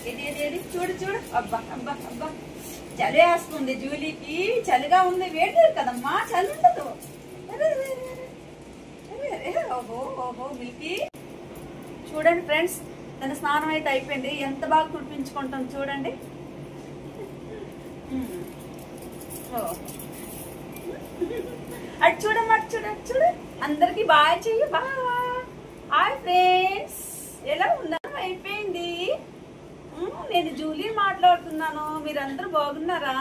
ఇది చూడు చూడు. అబ్బా అబ్బా అబ్బా చలి వేస్తుంది జూలీకి. చలిగా ఉంది. వేడి కదమ్మా, చలి ఉండదు. ఓహో ఓహో మిల్కీ చూడండి ఫ్రెండ్స్, తన స్నానం అయితే అయిపోయింది. ఎంత బాగా కుడిపించుకుంటాం చూడండి. అటు చూడమ్మా, అటు చూడు, అటు చూడు. అందరికి బాయ్ చెయ్యి. బాయ్. హాయ్ ఫ్రెండ్స్, ఎలా ఉన్నారు? అయిపోయింది. నేను జూలీ మాట్లాడుతున్నాను. మీరందరూ బాగున్నారా?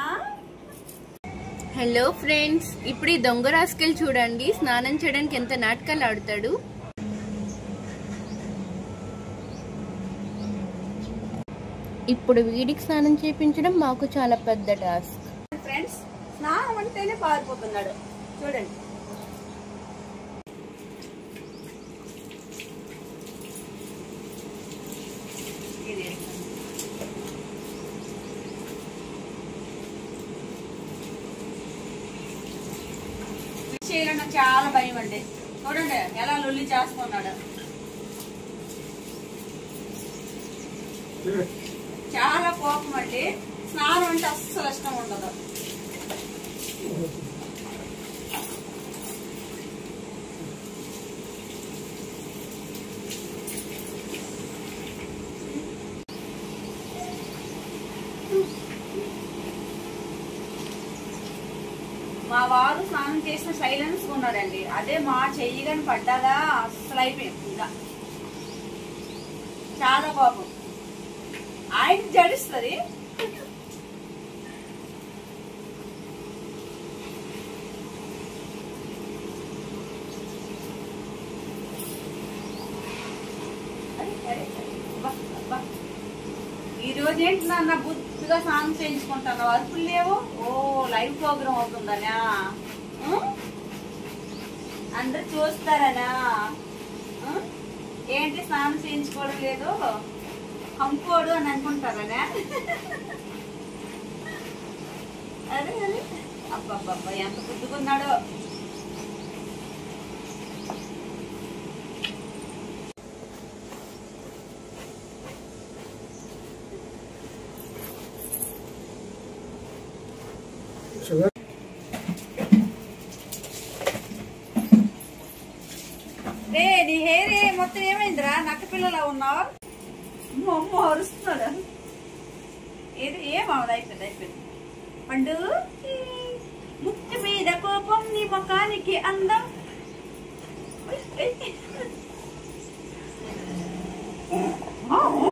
హలో ఫ్రెండ్స్, ఇప్పుడు ఈ దొంగ రాస్కెల్ చూడండి స్నానం చేయడానికి ఎంత నాటకాలు ఆడుతాడు. ఇప్పుడు వీడికి స్నానం చేయించడం మాకు చాలా పెద్ద టాస్క్. ఫ్రెండ్స్, స్నానం అంటేనే పారిపోతున్నాడు చూడండి. చేయాలన్నా చాలా భయం అండి. చూడండి ఎలా లొల్లి చేస్తున్నాడు. చాలా కోపం అండి. స్నానం అంటే అస్సలు ఇష్టం ఉండదు. మా వారు స్నానం చేసిన సైలెన్స్ ఉన్నాడండి. అదే మా చెయ్యి కానీ పడ్డాగా అస్సలు అయిపోయింది. ఇంకా చాలా కోపం. ఆయన జడిస్తుంది. ఈ రోజు ఏంటి నాన్న బుద్ధిగా స్నానం చేయించుకుంటాను. అరుపులు లేవు. ఓ లైవ్ ప్రోగ్రామ్ అవుతుందనా? అందరు చూస్తారనా? ఏంటి స్నానం చేయించుకోవడం లేదు, కంపోడు అని అనుకుంటారనా? అదే అదే. అబ్బబ్బబ్బా ఎంత బుద్ధిగున్నాడో. రే నీ హెయిర్ మొత్తం ఏమైందిరా? నక్క పిల్లలా ఉన్నావు. అమ్మ అరుస్తున్నాడు. ఏది ఏమవుదు. అయిపోయింది అయిపోయింది. పండు ముక్కు మీద కోపం, నీ ముఖానికి అందం.